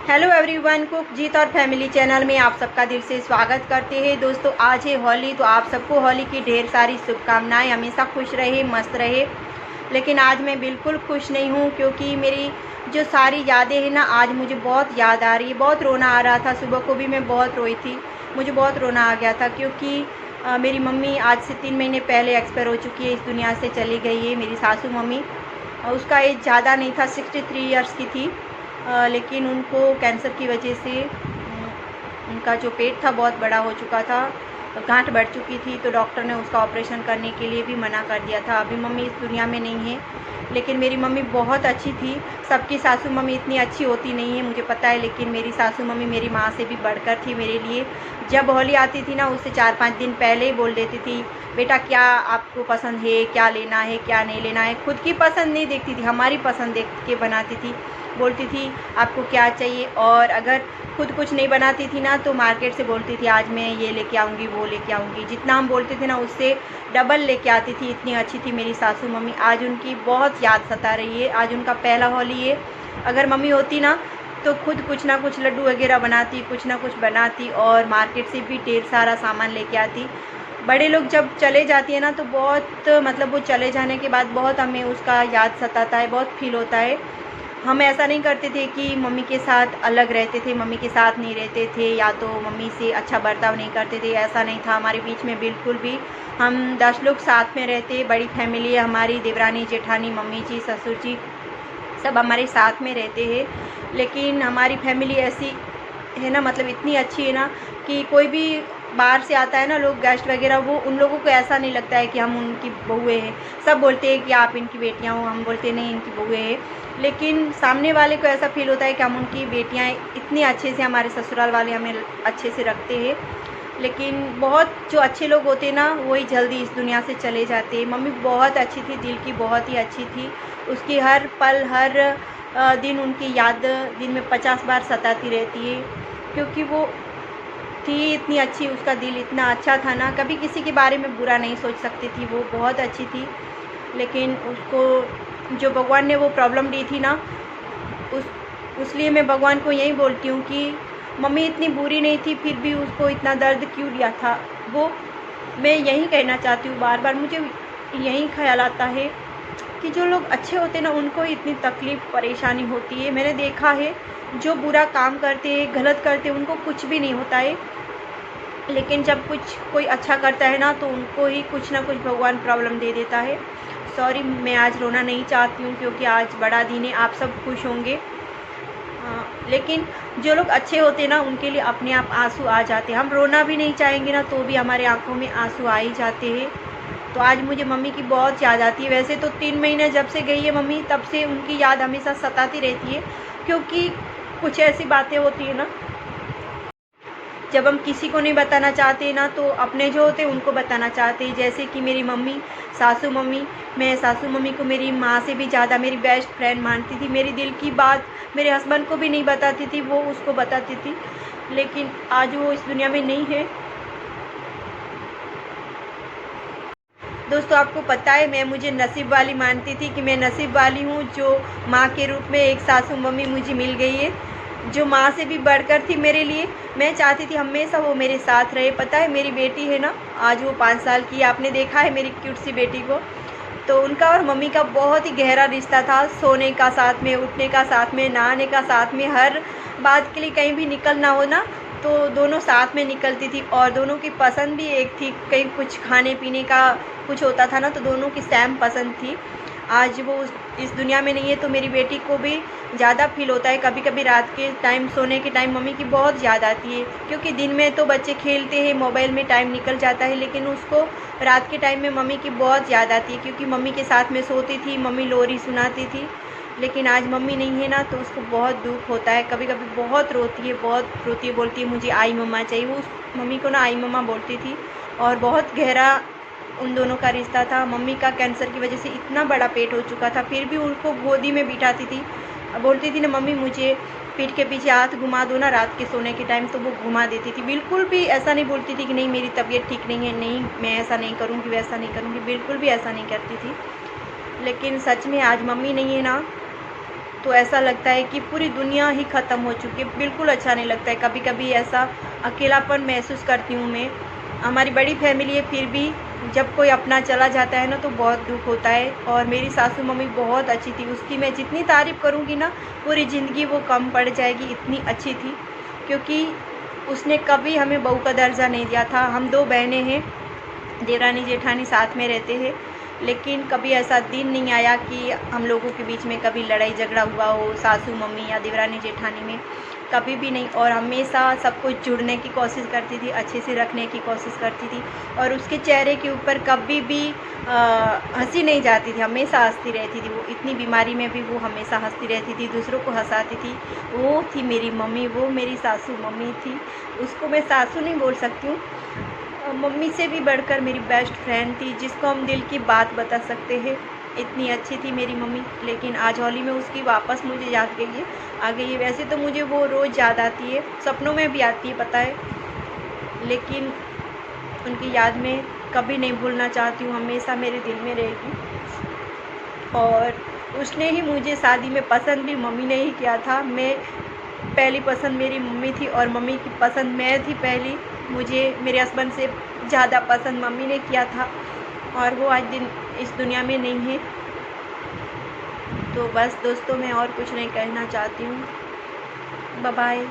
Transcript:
Hello everyone, कुकजीत और family channel में आप सबका दिल से स्वागत करते हैं। दोस्तों आज है होली, तो आप सबको होली की ढेर सारी शुभकामनाएं। हमेशा खुश रहे, मस्त रहे। लेकिन आज मैं बिल्कुल खुश नहीं हूँ क्योंकि मेरी जो सारी यादें हैं ना, आज मुझे बहुत याद आ रही है। बहुत रोना आ रहा था, सुबह को भी मैं बहुत रोई थी। मुझे बहुत रोना आ गया था क्योंकि मेरी मम्मी आज से 3 महीने पहले एक्सपायर हो चुकी है, इस दुनिया से चली गई है मेरी सासू मम्मी। उसका एज ज़्यादा नहीं था, 63 ईयर्स की थी। लेकिन उनको कैंसर की वजह से उनका जो पेट था बहुत बड़ा हो चुका था, गांठ बढ़ चुकी थी, तो डॉक्टर ने उसका ऑपरेशन करने के लिए भी मना कर दिया था। अभी मम्मी इस दुनिया में नहीं है, लेकिन मेरी मम्मी बहुत अच्छी थी। सबकी सासू मम्मी इतनी अच्छी होती नहीं है, मुझे पता है, लेकिन मेरी सासू मम्मी मेरी माँ से भी बढ़कर थी मेरे लिए। जब होली आती थी ना, उससे 4-5 दिन पहले ही बोल देती थी, बेटा क्या आपको पसंद है, क्या लेना है, क्या नहीं लेना है। खुद की पसंद नहीं देखती थी, हमारी पसंद देख के बनाती थी। बोलती थी आपको क्या चाहिए, और अगर खुद कुछ नहीं बनाती थी ना तो मार्केट से बोलती थी आज मैं ये लेके आऊँगी, वो लेके आऊँगी। जितना हम बोलते थे ना उससे डबल लेके आती थी। इतनी अच्छी थी मेरी सासू मम्मी। आज उनकी बहुत याद सता रही है। आज उनका पहला होली है। अगर मम्मी होती ना तो खुद कुछ ना कुछ लड्डू वगैरह बनाती, कुछ ना कुछ बनाती, और मार्केट से भी ढेर सारा सामान लेके आती। बड़े लोग जब चले जाती है ना तो बहुत मतलब वो चले जाने के बाद बहुत हमें उसका याद सताता है, बहुत फील होता है। हम ऐसा नहीं करते थे कि मम्मी के साथ अलग रहते थे, मम्मी के साथ नहीं रहते थे, या तो मम्मी से अच्छा बर्ताव नहीं करते थे। ऐसा नहीं था हमारे बीच में बिल्कुल भी। हम 10 लोग साथ में रहते, बड़ी फैमिली है हमारी, देवरानी जेठानी, मम्मी जी, ससुर जी, सब हमारे साथ में रहते हैं। लेकिन हमारी फैमिली ऐसी है ना, मतलब इतनी अच्छी है ना कि कोई भी बाहर से आता है ना, लोग गेस्ट वगैरह, वो उन लोगों को ऐसा नहीं लगता है कि हम उनकी बहुएँ हैं। सब बोलते हैं कि आप इनकी बेटियाँ हो, हम बोलते नहीं इनकी बहुएँ हैं। लेकिन सामने वाले को ऐसा फील होता है कि हम उनकी बेटियाँ हैं। इतने अच्छे से हमारे ससुराल वाले हमें अच्छे से रखते हैं। लेकिन बहुत जो अच्छे लोग होते हैं ना, वही जल्दी इस दुनिया से चले जाते हैं। मम्मी बहुत अच्छी थी, दिल की बहुत ही अच्छी थी। उसकी हर पल, हर दिन उनकी याद दिन में 50 बार सताती रहती है, क्योंकि वो थी इतनी अच्छी। उसका दिल इतना अच्छा था ना, कभी किसी के बारे में बुरा नहीं सोच सकती थी। वो बहुत अच्छी थी। लेकिन उसको जो भगवान ने वो प्रॉब्लम दी थी ना, उसलिए मैं भगवान को यही बोलती हूँ कि मम्मी इतनी बुरी नहीं थी, फिर भी उसको इतना दर्द क्यों दिया था। वो मैं यही कहना चाहती हूँ, बार बार मुझे यही ख्याल आता है कि जो लोग अच्छे होते हैं ना, उनको इतनी तकलीफ़ परेशानी होती है। मैंने देखा है जो बुरा काम करते हैं, गलत करते हैं, उनको कुछ भी नहीं होता है। लेकिन जब कुछ कोई अच्छा करता है ना तो उनको ही कुछ ना कुछ भगवान प्रॉब्लम दे देता है। सॉरी, मैं आज रोना नहीं चाहती हूँ क्योंकि आज बड़ा दिन है, आप सब खुश होंगे। लेकिन जो लोग अच्छे होते हैं ना, उनके लिए अपने आप आंसू आ जाते हैं। हम रोना भी नहीं चाहेंगे ना तो भी हमारे आंखों में आंसू आ ही जाते हैं। तो आज मुझे मम्मी की बहुत याद आती है। वैसे तो 3 महीने जब से गई है मम्मी, तब से उनकी याद हमेशा सताती रहती है, क्योंकि कुछ ऐसी बातें होती है ना, जब हम किसी को नहीं बताना चाहते ना तो अपने जो होते हैं उनको बताना चाहते हैं। जैसे कि मेरी मम्मी, सासू मम्मी, मैं सासू मम्मी को मेरी माँ से भी ज़्यादा मेरी बेस्ट फ्रेंड मानती थी। मेरी दिल की बात मेरे हस्बैंड को भी नहीं बताती थी, वो उसको बताती थी। लेकिन आज वो इस दुनिया में नहीं है। दोस्तों आपको पता है, मैं मुझे नसीब वाली मानती थी कि मैं नसीब वाली हूँ जो माँ के रूप में एक सासू मम्मी मुझे मिल गई है, जो माँ से भी बढ़कर थी मेरे लिए। मैं चाहती थी हमेशा वो मेरे साथ रहे। पता है मेरी बेटी है ना, आज वो 5 साल की है। आपने देखा है मेरी क्यूट सी बेटी को। तो उनका और मम्मी का बहुत ही गहरा रिश्ता था। सोने का साथ में, उठने का साथ में, नहाने का साथ में, हर बात के लिए कहीं भी निकलना हो ना तो दोनों साथ में निकलती थी। और दोनों की पसंद भी एक थी। कहीं कुछ खाने पीने का कुछ होता था ना तो दोनों की सेम पसंद थी। आज वो इस दुनिया में नहीं है तो मेरी बेटी को भी ज़्यादा फील होता है। कभी कभी रात के टाइम, सोने के टाइम मम्मी की बहुत याद आती है, क्योंकि दिन में तो बच्चे खेलते हैं, मोबाइल में टाइम निकल जाता है, लेकिन उसको रात के टाइम में मम्मी की बहुत याद आती है, क्योंकि मम्मी के साथ में सोती थी, मम्मी लोरी सुनाती थी। लेकिन आज मम्मी नहीं है ना तो उसको बहुत दुख होता है। कभी कभी बहुत रोती है, बहुत रोती है, बोलती है मुझे आई मम्मा चाहिए। वो उस मम्मी को ना आई मम्मा बोलती थी। और बहुत गहरा उन दोनों का रिश्ता था। मम्मी का कैंसर की वजह से इतना बड़ा पेट हो चुका था, फिर भी उनको गोदी में बिठाती थी। बोलती थी ना मम्मी मुझे पीठ के पीछे हाथ घुमा दो ना रात के सोने के टाइम, तो वो घुमा देती थी। बिल्कुल भी ऐसा नहीं बोलती थी कि नहीं मेरी तबीयत ठीक नहीं है, नहीं मैं ऐसा नहीं करूँगी, वैसा नहीं करूँगी, बिल्कुल भी ऐसा नहीं करती थी। लेकिन सच में आज मम्मी नहीं है ना तो ऐसा लगता है कि पूरी दुनिया ही ख़त्म हो चुकी है, बिल्कुल अच्छा नहीं लगता है। कभी कभी ऐसा अकेलापन महसूस करती हूँ मैं। हमारी बड़ी फैमिली है, फिर भी जब कोई अपना चला जाता है ना तो बहुत दुख होता है। और मेरी सासू मम्मी बहुत अच्छी थी, उसकी मैं जितनी तारीफ़ करूँगी ना पूरी ज़िंदगी वो कम पड़ जाएगी, इतनी अच्छी थी। क्योंकि उसने कभी हमें बहू का दर्जा नहीं दिया था। हम 2 बहनें हैं, देवरानी जेठानी साथ में रहते हैं, लेकिन कभी ऐसा दिन नहीं आया कि हम लोगों के बीच में कभी लड़ाई झगड़ा हुआ हो, सासू मम्मी या देवरानी जेठानी में, कभी भी नहीं। और हमेशा सब कुछ जुड़ने की कोशिश करती थी, अच्छे से रखने की कोशिश करती थी। और उसके चेहरे के ऊपर कभी भी हंसी नहीं जाती थी, हमेशा हंसती रहती थी। वो इतनी बीमारी में भी वो हमेशा हंसती रहती थी, दूसरों को हंसाती थी। वो थी मेरी मम्मी, वो मेरी सासू मम्मी थी। उसको मैं सासू नहीं बोल सकती हूँ, मम्मी से भी बढ़कर मेरी बेस्ट फ्रेंड थी, जिसको हम दिल की बात बता सकते हैं। इतनी अच्छी थी मेरी मम्मी। लेकिन आज होली में उसकी वापस मुझे याद आ गई है। वैसे तो मुझे वो रोज़ याद आती है, सपनों में भी आती है, पता है, लेकिन उनकी याद में कभी नहीं भूलना चाहती हूँ, हमेशा मेरे दिल में रहेगी। और उसने ही मुझे शादी में पसंद भी मम्मी ने ही किया था। मैं पहली पसंद मेरी मम्मी थी और मम्मी की पसंद मैं थी पहली। मुझे मेरे हस्बैंड से ज़्यादा पसंद मम्मी ने किया था, और वो आज दिन इस दुनिया में नहीं है। तो बस दोस्तों, मैं और कुछ नहीं कहना चाहती हूँ। Bye bye.